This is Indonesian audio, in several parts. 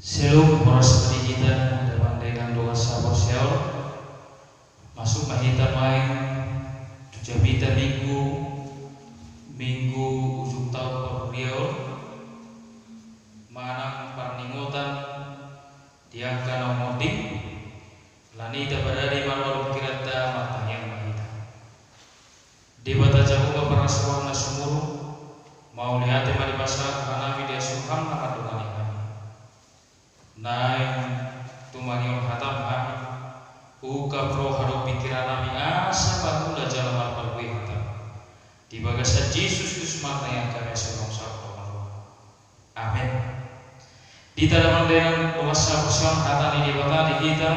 Selum poros pendidikan depan dengan doa sabar sel masuk mahita main tujabita minggu ujung tahun Papuriau manang parningotan diangka nomodik lanita badari marwal kirata matanya mahita di bata jauh keperasuan nasumuru mau lihat mari basa karena video suham nakadungan naik tumaniong hatam kami uka pro haro pikiran kami asa bahula jalan marpalwi hatam di bagasan Yesus Kristus mata yang kami serong sabda amin. Di dalam dengan kuasa kuasa hatan ini bata di kita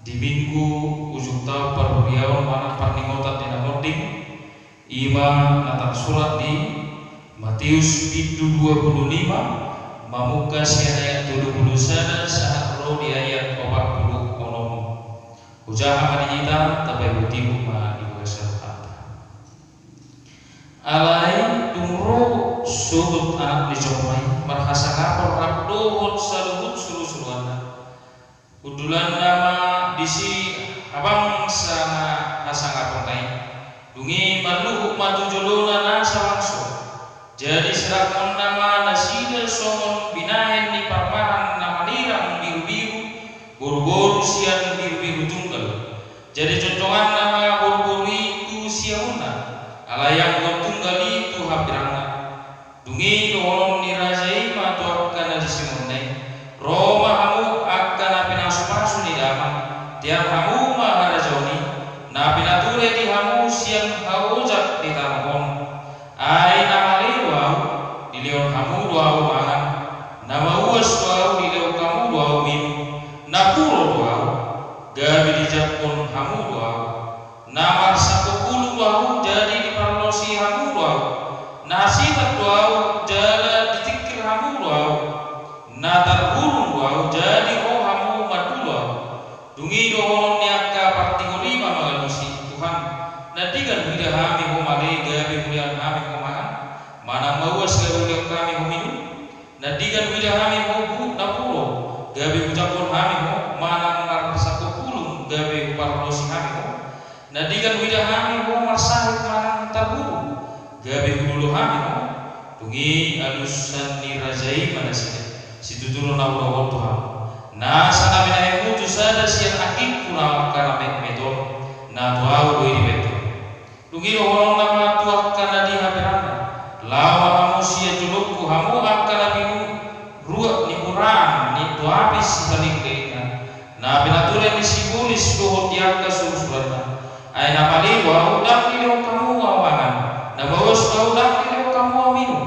di minggu ujung tahun Papuriau mana parningotan di namoding ima natang surat di Matius 25 Mamuka sian ayat 20 sana saat roh di ayat 40 onom ujaha kita tapi butimu ma di kuasa alai tumro sudut anak dijomai marhasa kapal abdohot saluhut suru-suruana udulan nama disi abang sana hasang aponai dungi maluhuk matu jolona nasa langsung jadi serakon nama nasida somon binahen ni parmahan nama nirang biru-biru buru-buru sian biru-biru tunggal jadi contohan nama buru-buru itu siauna ala yang tunggal itu hampirana dungi dohon ni rajai matu akan di simonai roma hamu akan apinasu-pasu ni damang tiang hamu maharajoni na pinature di hamu sian haujak di tamahon ai nama leon kamu doa mangan nama uas doa di leon kamu doa minum napuro doa gabi di Japon kamu doa nama satu puluh doa jadi di parlosi kamu doa nasi tak doa jadi ditikir kamu doa natar burung doa jadi roh kamu madu doa dungi dohon niaka partingoli mama galusi Tuhan nadikan tidak kami homale gabi mulian kami homangan mana mawas gabi kami minum nadikan widah kami mau napuro gabi ucapon kami mau mana mar satu puluh gabi parlosi kami mau nadikan widah kami mau marsahit mana taburu gabi dulu kami mau tungi alusan ni rajai mana situ turun naura Tuhan na sana bina itu sada siang akik kurang karena meton na tuau doi betul tungi orang nama tuak karena di haberana lawa manusia julukku hamu akan abinu ruak ni kurang ni tuapis saling kena na binaturen ni simbolis dohot yang kesusuran ay na paliwa udak ni lew kamu awangan na bawas udak ni lew kamu minum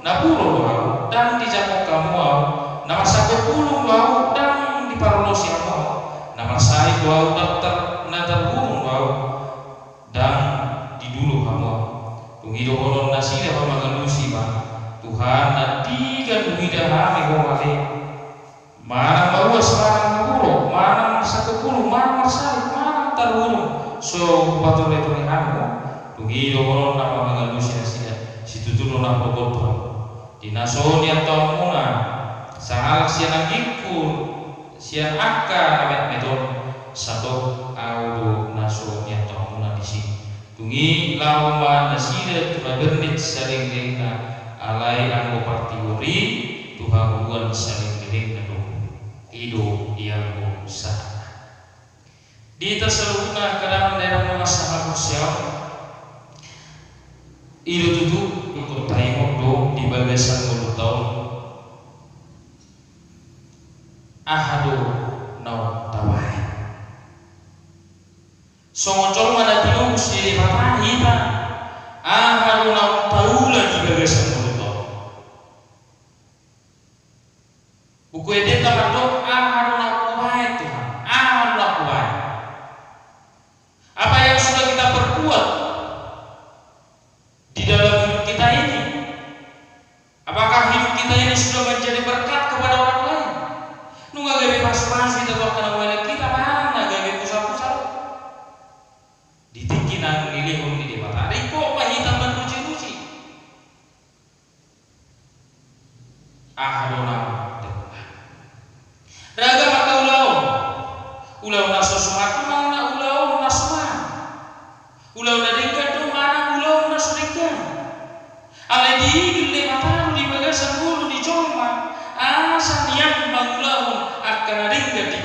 na puro doa dan di jamok kamu aw na masako pulung doa dan di parlosi kamu na masai doa udak na terburung doa dan di dulu kamu tungido holon nasida pamagalusi ba Tuhan nadigan duida kami homale mana bawas mana nguro mana satu puluh mana marsai mana tarurung so patore tore kamu tungido holon na pamagalusi nasida situ tulo na pogoto dinasoni atau muna saal sian akikur sian akka amet meton satu audo nasoni atau muna di sini tungi lawa nasida tubabernit saling dengna alai anggo partiori tuha buan saling dengna do ido yang sah di tasaluna kadang daerah mengasah sosial ido tutu ikut taimok do di bagasan mulu tahun ahado nau tawai songocol mana dulu mesti matahi pak haruna tahu lagi bagasan mulut buku edit tak dok haruna kuat Tuhan haruna kuat apa yang sudah kita perbuat di dalam hidup kita ini apakah hidup kita ini sudah menjadi berkat kepada orang lain nunggu gawe pas-pas kita bakal wala kita mana gawe pusat-pusat ditikinan nilihun di mata riko mahitam berpuji-puji ahadona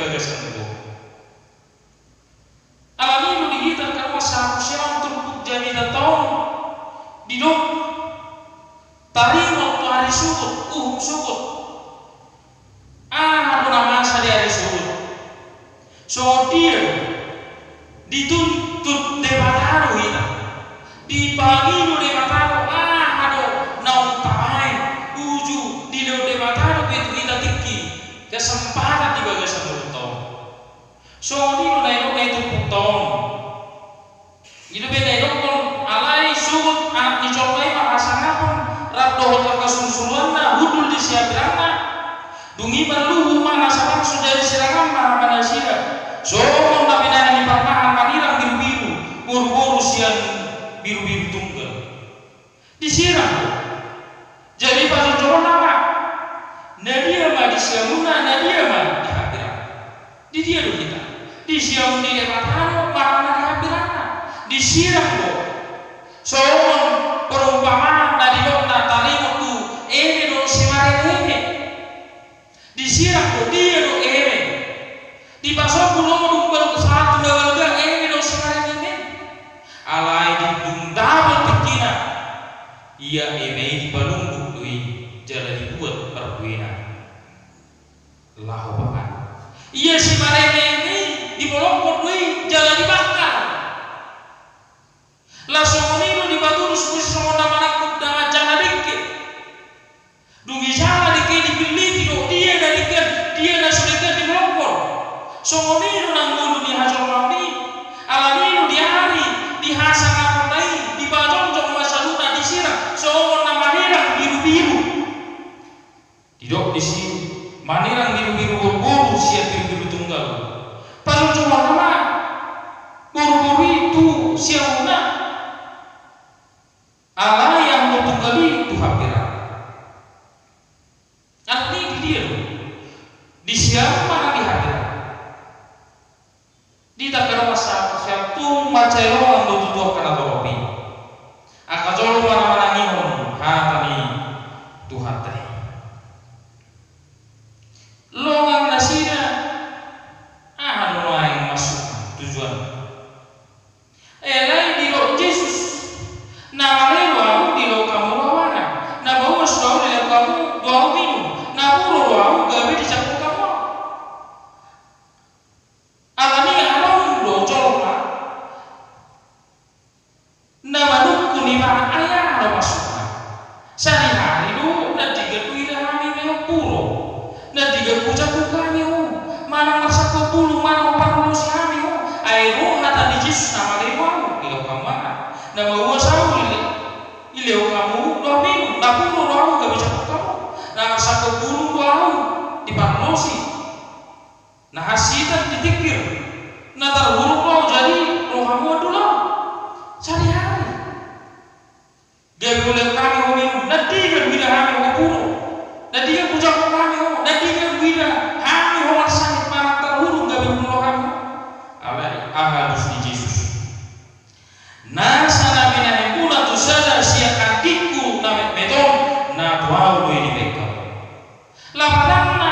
bagasan itu. Alami di kita karena seharusnya untuk jadi tahun di dok tarik waktu hari sukut, sukut. Ada nama di hari sukut. So dia dituntut debataro kita, dibagi debataro. Ada naung tamai uju di debataro itu kita tiki kesempatan di bagasan itu. So ini itu putong. Itu beda itu pun alai sugut anak dicobai makasana pun rabdoh terkesun-suluan hudul disiapirana dungi berluhu makasana sudah disirangan mana sira. So tapi nanya di parmahan manirang biru-biru buru-buru siang biru-biru tunggal disiram. Jadi pas coba nama nadia mah disiamuna nadia mah dihabiran di dia dulu kita disiam di debataro mana dihabirana disiram lo. Soalnya perumpamaan dari dokter tali waktu ini dong simare ini disiram lo dia dong ini di pasar pulau dong satu dalam ini dong simare ini alai di dundabel tekina iya ini di balung dui jalan dibuat perduina lahu bahkan iya simare ini di bolong dui jalan dibakar langsung ini di batu rusuk semua nama nakut dengan jangan dikit dungi jangan dikit dipilih tidak dia dan dikit dia dan sedikit di melopor semua ini nang bulu di hasil mami alam ini di hari di hasang apa lain di bajong jong masaluna disiram semua nama nirang biru-biru tidak di sini manirang biru-biru buru siap biru-biru tunggal pada cuma nama buru-buru itu siapa Allah yang bertunggali itu hampir. Artinya dia di siapa mana di hampir. Di tak kira masa siapa macam orang bertutur kena topi. Akan jauh mana ngihon hatani Tuhan tadi. Longang nasira anu yang masuk tujuan. Lain di roh Yesus. Nama lewa di lo kamu lawana, nama uas doa di lo kamu doa minum, nama uro doa gawe dicampur kamu. Alani alam do colma, nama nuku ni mana ayah ada masuknya. Sehari-hari do nanti gak kuila kami memang puro, nanti gak kucapu kami mana masa kepulu mana parlo si kami ayo hata di Yesus nama lewa di lo kamu mana. Nama uas ileu kamu doa minum, tapi doa gak bisa kamu. Nah satu bulu doa di parnosi. Nah hasitan ditikir. Nah terburuk doa jadi doa kamu dulu. Sehari-hari. Gak boleh kami minum. Nanti gak bisa kami puru. Nanti gak puja kami. Nanti gak bisa kami sakit mana terburuk gak bisa doa kamu. Harus di Yesus. Nah sana bina pula tu sada siap adikku nama beton na tuau ini mereka. Lapannya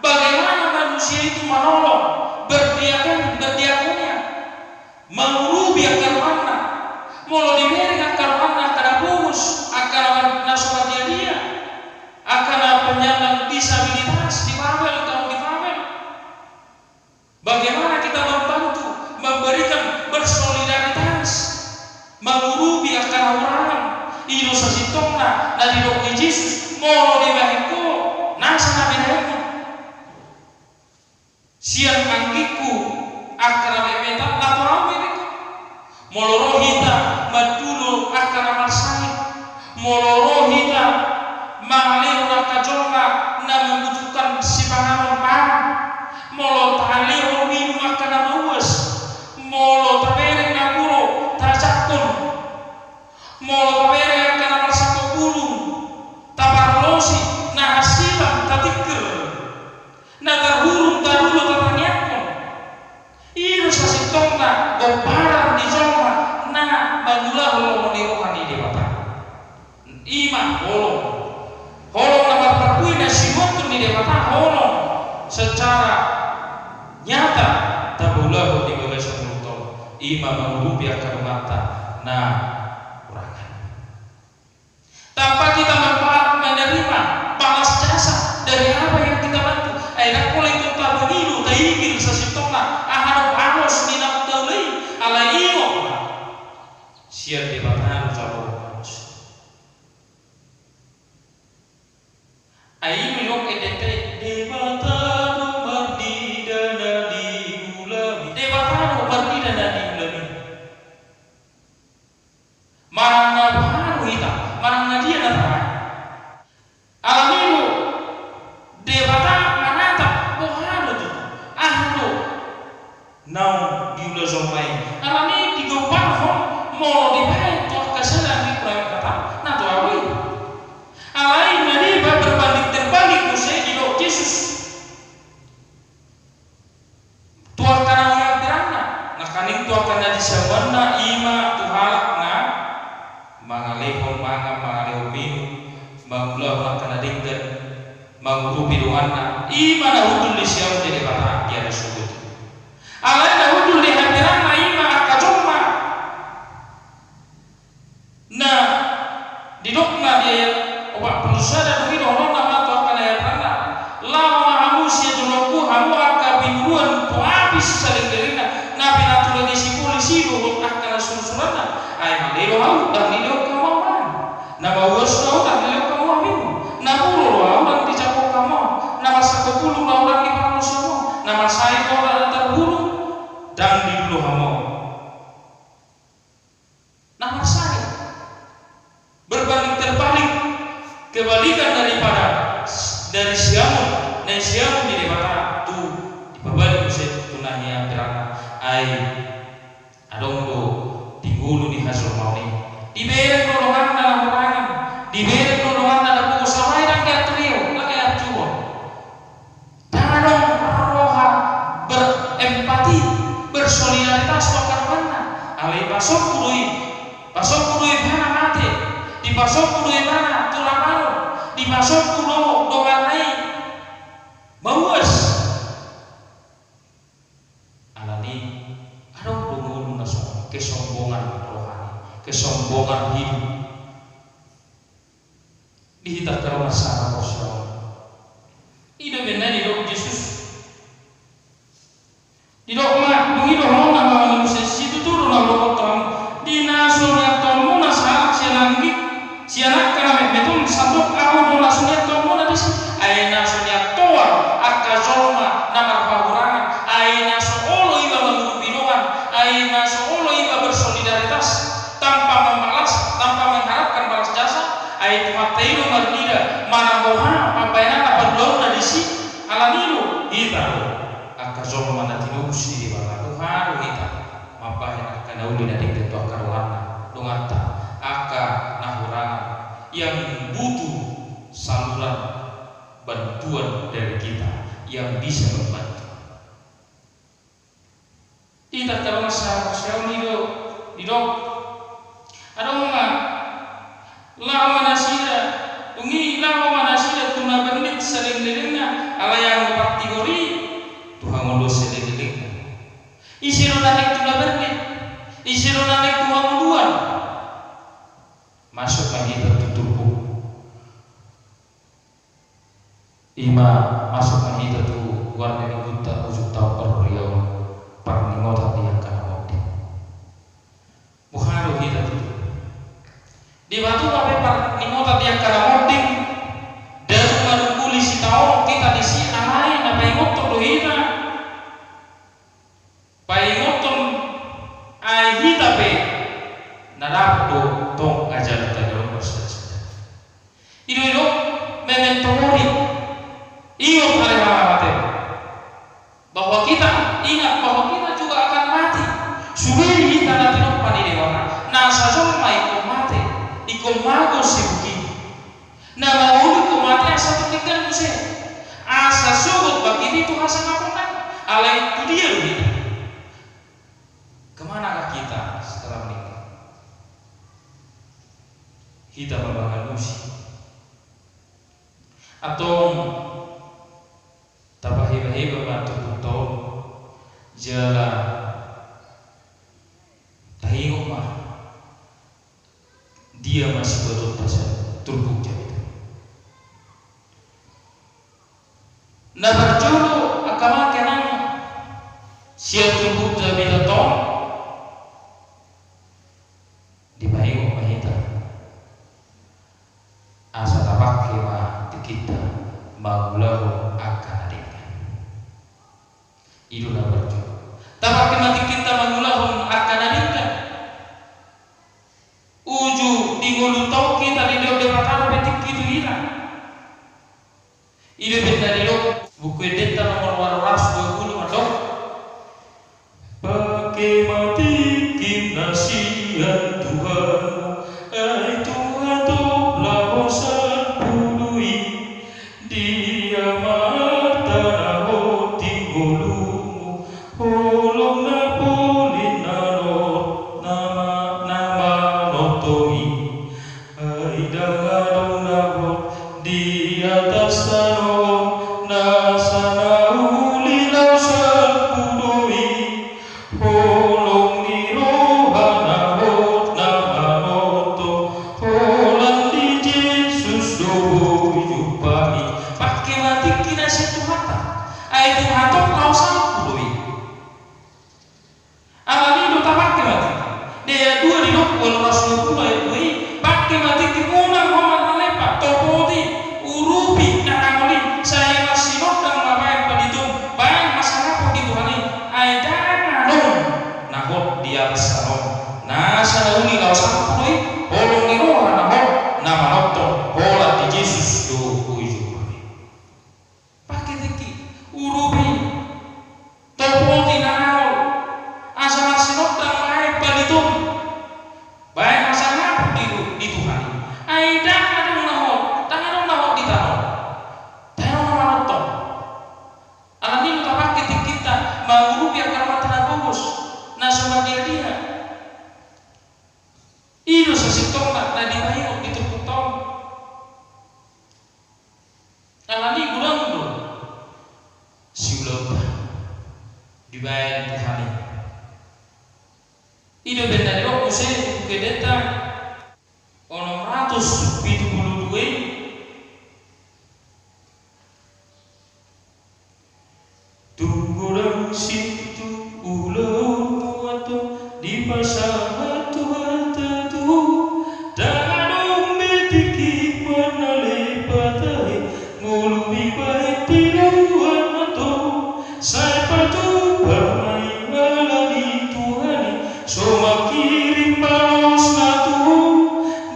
bagaimana manusia itu menolong berdiakannya mengurubi akar mana mau diberi akar mana akan bungkus akan nasuhat dia akan penyandang disabilitas di Babel kalau di Babel. Bagaimana kita membantu memberikan bersolidaritas mengurubi akan orang ilusa sitongna dari doa Yesus mau dibahiko nasa nabi nabi siang angkiku akan memetak atau apa molorohita madulu akan amal sahih molorohita mengalir kajonga na membutuhkan simpanan pangan molo talir minum akan amas molo tabereng naguro tajakun molo tabereng akan amal satu bulung tabarlosi na hasilan tatikir na terhurung tarulo tatanyakan nyata tabulahu di bawah 10 tahun ima menghidupi akar mata nah kurangan tanpa kita menerima balas jasa dari apa yang kita bantu akhirnya mulai kita mengilu taigil sasitona ahadu aros minat daulai ala iyo siar di batang jauh ayi milok edete debata no mardida nadi ulami debata no mardida nadi ulami marana baharu ita marana dia nata alamilu debata manata baharu tu ahlo nau diula zomai alami digo parfum mo di baik tu kasalan di proyek kata na tu awi alai mari berbanding terbalik musai di dok Yesus tuar kana yang terana na kaning tuar kana di sawana ima tuhalak na mangalehon mangalehon minu mangulah kana dingdan mangurupi doana ima na hudul di siau di bata dia disebut alai na hudul di hadiran ima akajoma na didokna dia obat pelusada doi dono nama to kana ya prana lama hamu sia doloku hamu aka binuan to habis saling derina nabi natul di si polisi do akana sursurana ai malero hau dan lido kamaman nama wasno dan lido kamamin nama lo hau dan dicapok kamo nama sakopulu orang di panusomo nama sai orang terburu dan di dulu hamu nama sai berbanding terbalik kebalikan dari siamun dan siamun di debata tu dibabalik usia tunahnya terang ai adong do tinggulu di hasil mauni diberek nolongan dalam orang diberek nolongan dalam buku samai dan kayak trio lagi abjuan tangan roha berempati bersolidaritas pakar mana alai pasok kudui mana mati di pasok kudui mana tulang malu dimasuk kuno doang naik bawas alani adong dulu nasional kesombongan rohani kesombongan hidup dihitak karena masalah sosial hidup benar hidup Yesus hidup mak hidup mau nama manusia situ turun lalu kotong di nasional tomu nasalak siananggi sianak karena betul satu aku dola sunya tomu nanti aina sunya toa akazolma namar pahurangan aina seolo iba mengurupinuan aina seolo iba bersolidaritas tanpa membalas tanpa mengharapkan balas jasa aina matailu mardida mana moha apa yang apa belum dari si alanilu kita akazolma nanti nusi di bawah Tuhan kita apa yang akan uli nanti ketua karuana dongata aka nahurangan yang butuh saluran bantuan dari kita yang bisa membantu. Tidak terlalu saya didok. Ada orang lama nasida, ungi lama nasida tuna bernit sering lelengna, ala yang kategori Tuhan ngondo sering lelengna. Isiro naik tuna bernit, isiro naik Tuhan ngoduan. Masuk lagi tertutup ima masuk lagi tertutup warna guta ujuk tahu perriau parningot yang kana mati bukan kita tutup di batu apa parningot yang kana mati dan menunggu si tahu kita di si amai na paingot to hina paingot ai hita pe nadapdo tong ajar tayo bersaja. Ido mementori iyo hari mati bahwa kita ingat bahwa kita juga akan mati. Sugih kita nanti nopan ini orang. Nah sasoma ikut mati, ikut mago sibuki. Nah mau ikut mati asal tinggal musim. Asa surut bagi itu asa ngapungan. Alai itu dia loh kita. Kemanakah kita setelah meninggal? Kita membangun musim atau tabahibahiba bantu tahun jalan tayong mah dia masih betul pasal turbuk jadi. Nah berjulu akama kenang siap turbuk jadi datang di bayi mahita asa tapak kema kita magulahu akan adiknya idola berjulu tapak kema kita magulahu akan adiknya uju di ngulu tau kita di leo debataro betik itu ira ide benda di leo buku deta nomor 220 madok pakai mati kim nasihat Tuhan ai Tuhan toplah bosan pului dia mata naho tingolumu holong na polin narot nama notoi ai dangarong nabot di atas tanong nasana ulilaw sa pului holong ni rohanahot na manoto holang di Jesus dobo yupai pakai mati kina situ hata ay Tuhan tok lau sa pului alani do tapak mati dia dua di dok wal rasul ayat dua pakai mati kimuna homan malepa topoti urupi nakangoli saya masih nodang mabayan paditum bayang masalah po di Tuhan ini ay danganon nahot di atas sanon nasa uni lau sa pului holong ni roha nahot na manoto hola di Jesus do yupai pakai tiki urupi topoti nakangol asa masih nodang mabayan paditum bayang masalah po di Tuhan ini ay danganon nahot di tanong tanong na manoto alani lu tapak kita mengurupi akan mata na bubus na sumadia dia ilo sa sitong na di mahirap di tuputong alani gulang mo si ulang ka dibayang Tuhan ini ilo benda di waktu saya kedeta onom 172 tunggulang situ ulang muato di pasal Tuhan tentu danganong betiki manale patai ngulubi baik tiruan mato saya patu pamai malani Tuhan soma kirim balos natu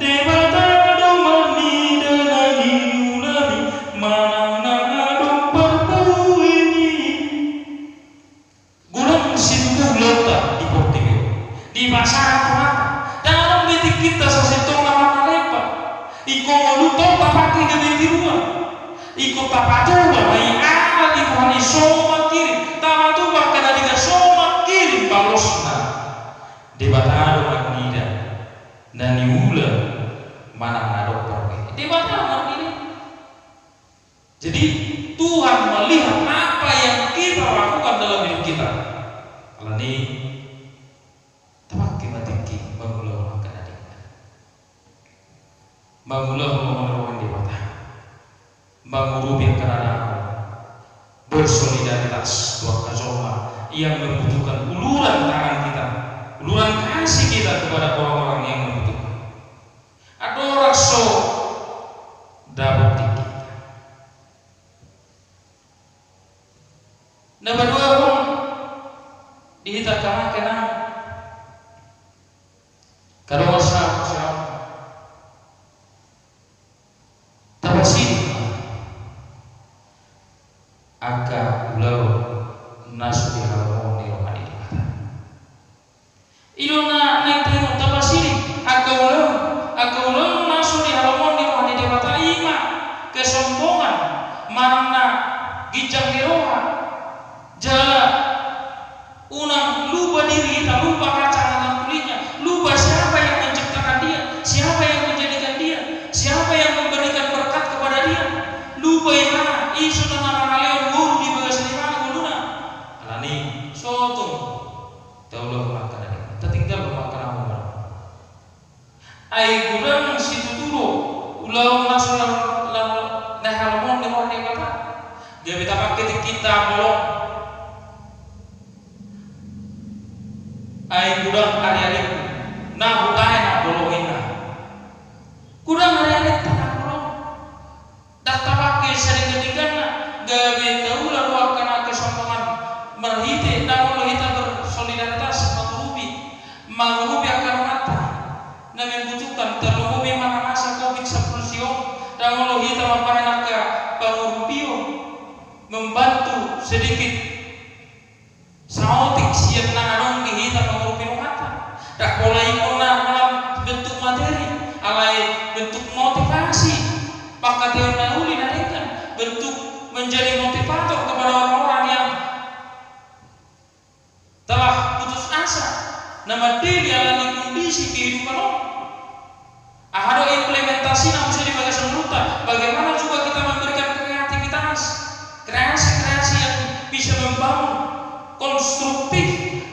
debata domani danani ulami manang nangadong perpu ini gulang situ lota di Portigo di masyarakat Tuhan dalam betik kita sasitong nama lepa iko ngoluto papaki gede di rumah iko tapatuba may ala di Tuhan soma kirim tapatuba kada diga soma kirim balosna debatado magnida nani ula manang nadok pergi debatado magnida jadi Tuhan melihat apa yang kita lakukan dalam hidup kita alani tapak matiki bangulah akan adiknya bangulah memenuhi dewata bangurubi akan ada bersolidaritas dua kazoma yang membutuhkan uluran tangan kita uluran kasih kita kepada orang-orang yang membutuhkan adoraso dapat kita nomor 2 pun dihitakan kena kalau masalah tabasin aga ulau nasu di harmoni rohani di mata ilona naik tengok tabasiri aga ulau nasu di harmoni rohani di mata ima kesombongan manana gijang di roha jala unang lupa diri kita lupa kaca dalam kulitnya lupa siapa yang menciptakan dia siapa yang menjadikan dia siapa yang memberikan berkat kepada dia lupa yang mana isu tentang leon guru di bagas di mana guluna alani soto gawe pakai kita bolong ai gudang hari-hari nah bukain nak bolongin nah gudang hari-hari tanah bolong dak pakai sering ketiga nak gawe kaulah luarkan kesombongan merhite namun kita bersolidaritas mengurubi akan mata na membutuhkan terlumi mana masa COVID-19 dan Allah kita memperhenaka pengurupio membantu sedikit sautik siap na anong kita mengurupio mata dak mulai na dalam bentuk materi alai bentuk motivasi maka dia uli nadikan bentuk menjadi motivator kepada orang-orang yang telah putus asa nama diri alami kondisi kehidupan orang. Ada implementasi yang bisa dibagai semeruta. Bagaimana juga kita memberikan kreativitas, kreasi-kreasi yang bisa membangun konstruktif,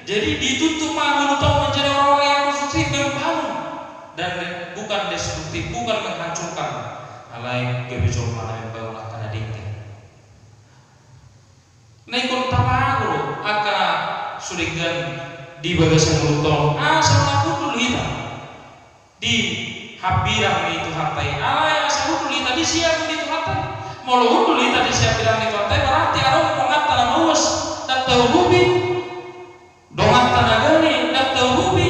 jadi dituntut mengutuk menjadi orang yang konstruktif membangun dan bukan destruktif, bukan menghancurkan. Alai kebijakan mana membangun akan adiknya. Naikun tapago akan surigan di bagasan mulutong sama kudul hitam di habirang itu hatai alay asa kudul hitam di siap itu hatai mau kudul hitam di siap birang itu hatai berarti arong dongat tanah mawas dan tahu bubi dongat tanah gani dan tahu bubi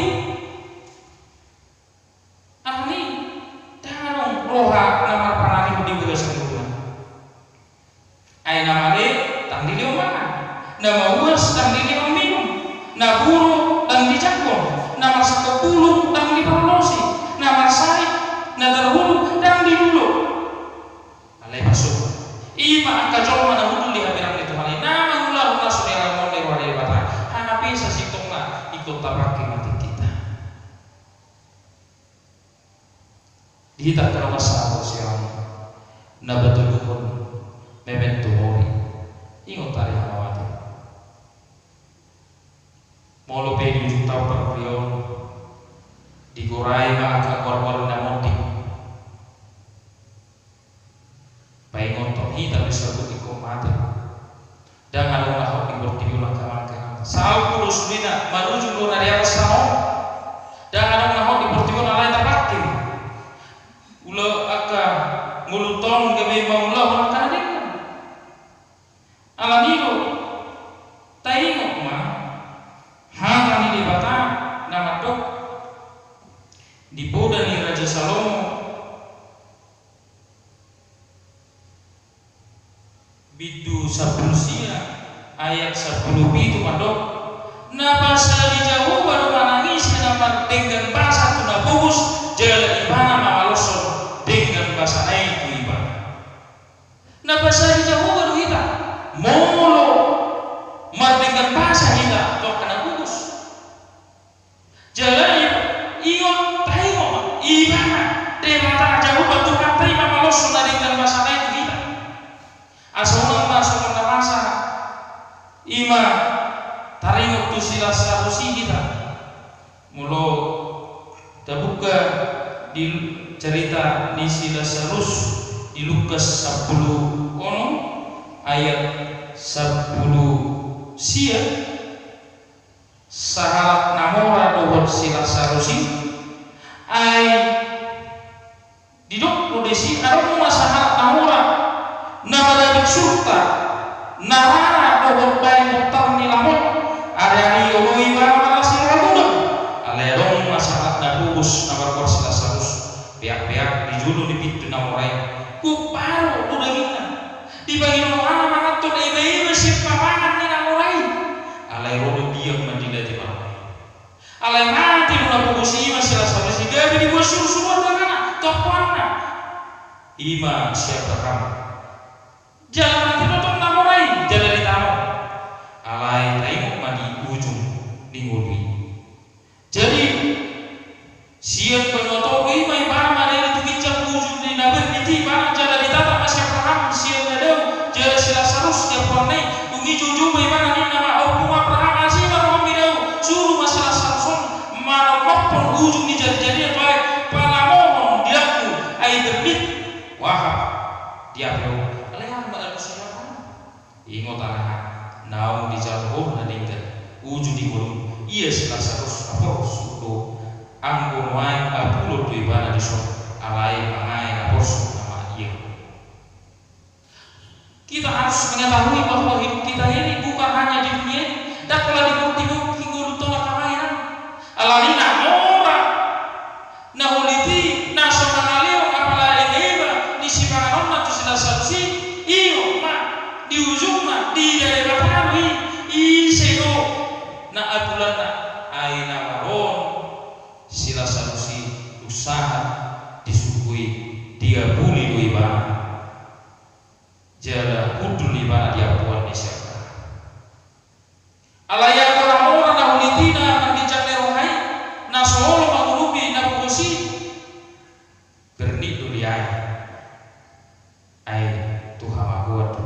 ahli darong roha nama panari di bagasan mulutong ay namare tang dili omangan nama uas tang dili minum na buru dan dijakon na masa kepuluh dan diperlosi na masai na terhulu dan dilulu alai masuk ima angka jauh mana hulu di habirang itu malai nama ulah ulah saudara mau lewat bata hapi sasitong na ikut tabaki mati kita dihita kalau masalah siang na betul betul memento mori ingat tari hawati molo pe 7 tahun perprion dikurai maka korban namonti paingon to hita bisa iko mate dan ada lahok di bertiulah kawan sal pulus lina maruju lu dari atas samo dan ada lahok di bertiulah lain terpakai ulo aka ngulutong gawe maulah ulah kanin alanilo taingo mah hang di bata nama dok di boda ni Raja Salomo bidu 10 sia ayat 10 itu madok na bahasa di jauh baru manangis nama dengan bahasa tuna bagus jalan ibana mawaloson dengan bahasa itu ibana na bahasa di jauh baru kita molo mar dengan bahasa kita tok kana bagus jalan ingon tayo ibana demata jauh batu katai mawaloson dengan bahasa itu kita asal masa ima taringok tu sila sarusi kita mulo terbuka di cerita ni sila sarus di Lukas 10 ono ayat 10 sia sahalat namora dohor sila sarusi ay didok desi arung masahalat namora nama surta narara dohor bayi mutar nilamot ada ni yoi bala sila muda alerong masalah nabus nama korsila sarus pihak-pihak dijulu di pintu namorai ku paru udah gina dibagi orang mangatun iba-iba siapa mangan ni namorai alai rodo diam mandila di mana alai mati mula bukusi ima sila sarus digabi di bosur semua dengan tokohnya ima siapa kamu jalan nanti nonton namorai jalan di tamu alai taimuk mandi ujung dinguli jadi siap pengotoki mai bama dari tu kicap ujung di naber niti bana jalan di tata masih Abraham siap nadau jalan sila sarus dia pornai ungi jujur mai bana ni nama Abraham Abraham asih baru mirau suruh masalah sarson mana maupun ujung di jadi apa palamohon dilaku ai berbit wah dia kan manusia kan ingot anak naung di jalur naningkan ujung di gunung ia selasa apor sudo anggun wae apulo tu ibana di sok alai pangai apor nama ia. Kita harus mengetahui bahwa hidup kita ini bukan hanya di dunia ini. Dan kalau di hingga tolak kamaian alalina ora nahuliti nasionalio apalagi ngeba di sipanganon na tu sila salusi iyo ma di ujung ma di daerah batarwi isego na abulan na aina maron sila salusi usaha disukui dia buli do ibana jala udul ibana dia buat di siapa alaya orang-orang na ulitina nang rohai na solo mangurubi na purusi bernik duli ay Tuhan mabuat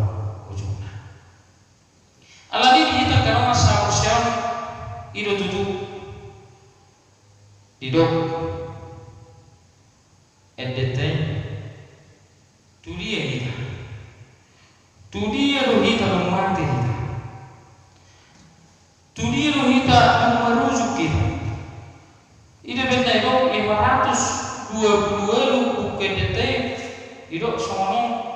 ujungna aladi dihita karena sa sosial ido tutu idok NDT tudia kita tudia rohita mati kita tudia rohita merujuk kita ide benda idok 522 buku NDT idok sono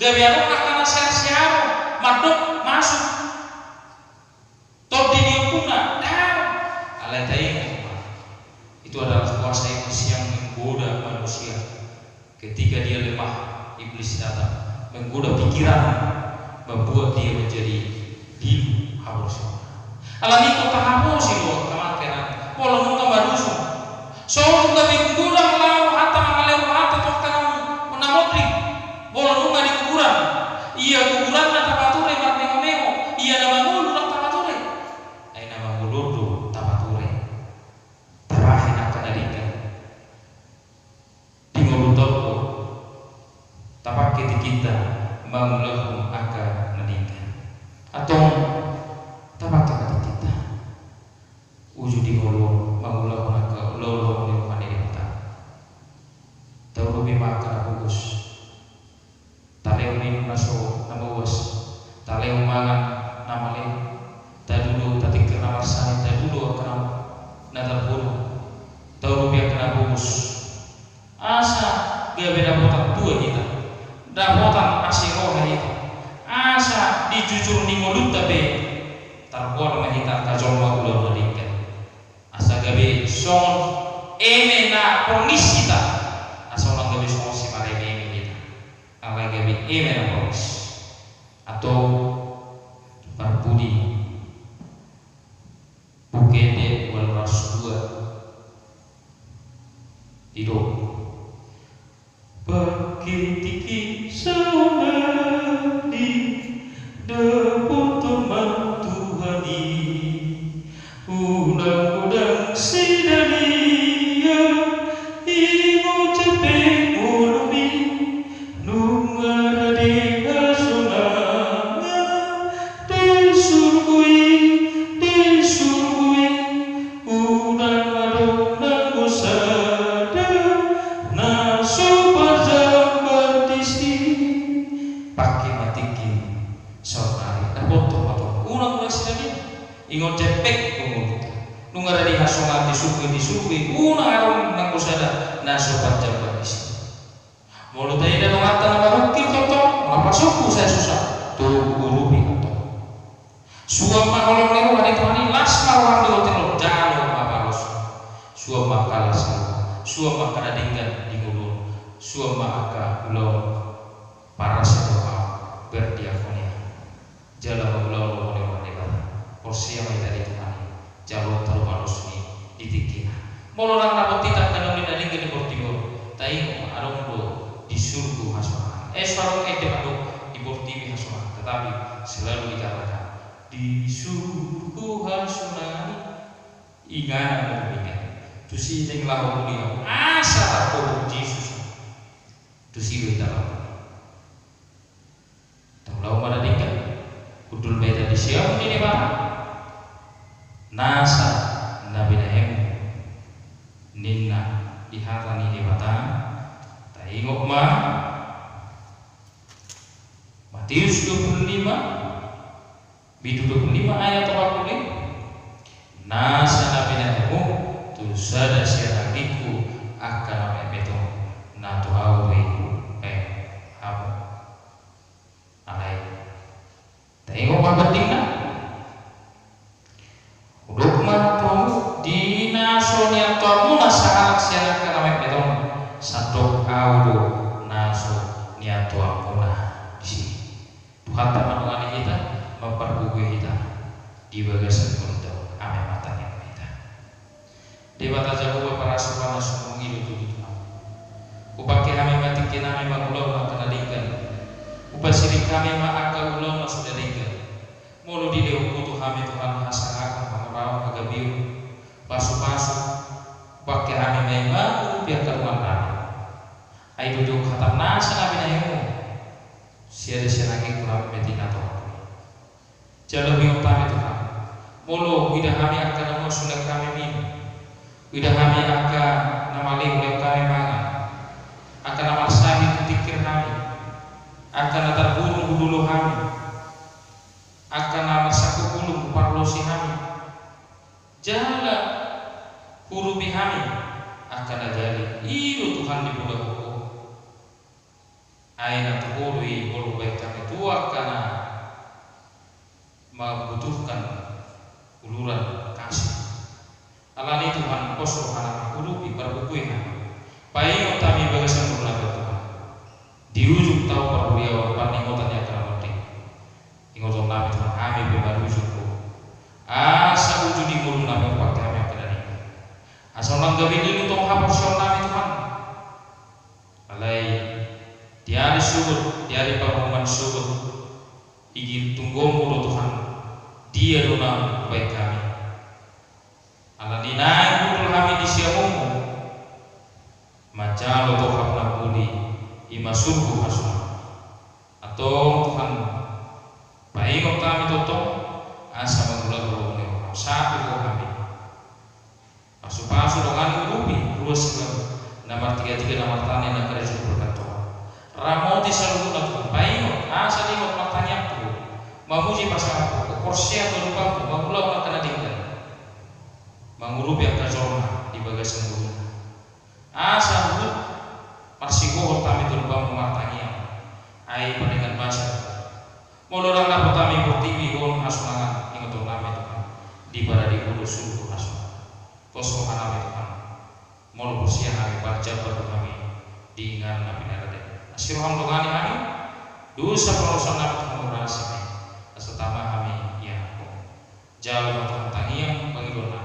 Gabiaro akan siar-siar madok masuk. Toh di alai taing. Itu adalah kuasa iblis yang menggoda manusia. Ketika dia lemah, iblis datang menggoda pikiran, membuat dia menjadi dilu harus. Alami ko tahapos ilo kamakeran. Walau nunga maruso. So nunga menggoda malau hatta mangaleu hatta tokang menamotri. Walau nunga di kuburan. Iya kuburan na tapature marmengo-mengo. Iya na mangulu na tapature. Ay na manguludo tapature. Tarahin akan narikan. Di ngulutoko. Tapak kita mangulahum akan narikan. Atau tapak kita. Uju di ngulu mangulahum akan lolo ni manirita. Tahu lebih makan bagus. Taleo minum naso nabawas, taleo mangan namale, tadulo tatik kena marsani, tadulo kena natabulu, tahu biar kena bagus. Asa dia beda botak dua kita, dapotan asiro itu. Asa dijujur ni mulut tapi terbuat mahita kajol magulo nadikan. Asa gabe son emena pernisita, asa orang gabe son si mareme. Alai gabi emena box atau berbudi bukede walras dua hidup berkitiki sonadi dapur teman Tuhani udang-udang sidaria imo cepet mulumi nunga di asunanga disurgui udang adong nangusada naso pazam bertisi pakai matiki saudari dan foto unang presiden ingon cepek umur nunga di asunanga disurgui unang adong nangusada naso pazam bertisi. Mulut tadi dan mata nama rukil toto, apa suku saya susah, tuh guru bingung. Suam makolong nero hari Tuhan las malang di hotel jalo mabalos. Suam makalas, suam makana dinggan di gulur, suam maka ulo para sedoa berdiakonia. Jalo ulo ulo dekat. Porsi yang dari Tuhan, jalo taruh malos ni ditikin. Mololang rapot tidak kena ni dinggan di portigo, taing arong do di surga hasuhan. Sekarang depan di portivi hasuhan, tetapi selalu dikatakan di surga hasuhan. Ingat ingat. Tu si teng lahu dia. Asa takut Yesus. Tu si kita lahu. Tahu lahu mana dingkan? Kudul beda di siapa ini pak? Nasa Nabi Nahem Ninna dihatani di batang. Ingok ma Matius 25 Bidu 25 ayat 40 Nasa nabi nabimu Tusada syarakiku Akan ame beto Natu awe Hamu Alay Tengok ma pentingna Uduk ma tuamu Dina sonia tuamu Nasa alak syarakan ame beto satu audo naso niatu akuna di sini. Tuhan tak menungani kita, memperbuku kita di bagasan koridor ame matanya kita. Dewata jauh para supana sumungi itu Tuhan. Upake ame mati kena ame mangulau akan adingkan. Upasirik kami maaka ulau sudah adingkan. Mulu di dewa kutu ame Tuhan hasangakan pangurau agabiu pasu-pasu. Upake ame memang biar karuan kami. Ai duduk kata nasa nabi nahimu siada sianagi kurang betina toh jalo biung kami Tuhan mulu widah kami akan nama sudah kami minum widah kami akan nama liu kami mangan akan nama sahih pikir kami akan natar bulu dulu kami akan nama saku bulu parlosi kami jala hurubi kami akan ajali itu Tuhan di bulan aina tuhului bolu kami tua karena membutuhkan uluran kasih menghaporsiona Tuhan alai diari subut diari paruman subut igin tunggomu Tuhan dia dona baik kami ala dinai budul kami di siamumu majalo Tuhan nabudi ima surgu hasuna atau Tuhan baik kami totong asa mengulang satu kami pasu-pasu dengan ubi terus nomor 33 nomor tanya nak kerja berkat Tuhan ramoti selalu Tuhan baik asa di matanya tu memuji pasal aku kursi atau lupa mengulang nak kena tinggal mengurub yang kajona di bagasi guru asa bu marsigo kami tu lupa mematanya ai dengan bahasa molorang dapat kami bertiwi on asungan ingat kami Tuhan di pada di kudus sungguh asungan kosong kami Tuhan mol bersiang kami baca pada kami diingat kami narade asirham dongani kami dosa perusahaan kami mengurasi setama kami ya jauh Tuhan tangiang pangilona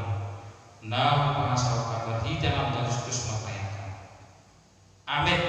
na bahasa kami di dalam Yesus Kristus matanya amin.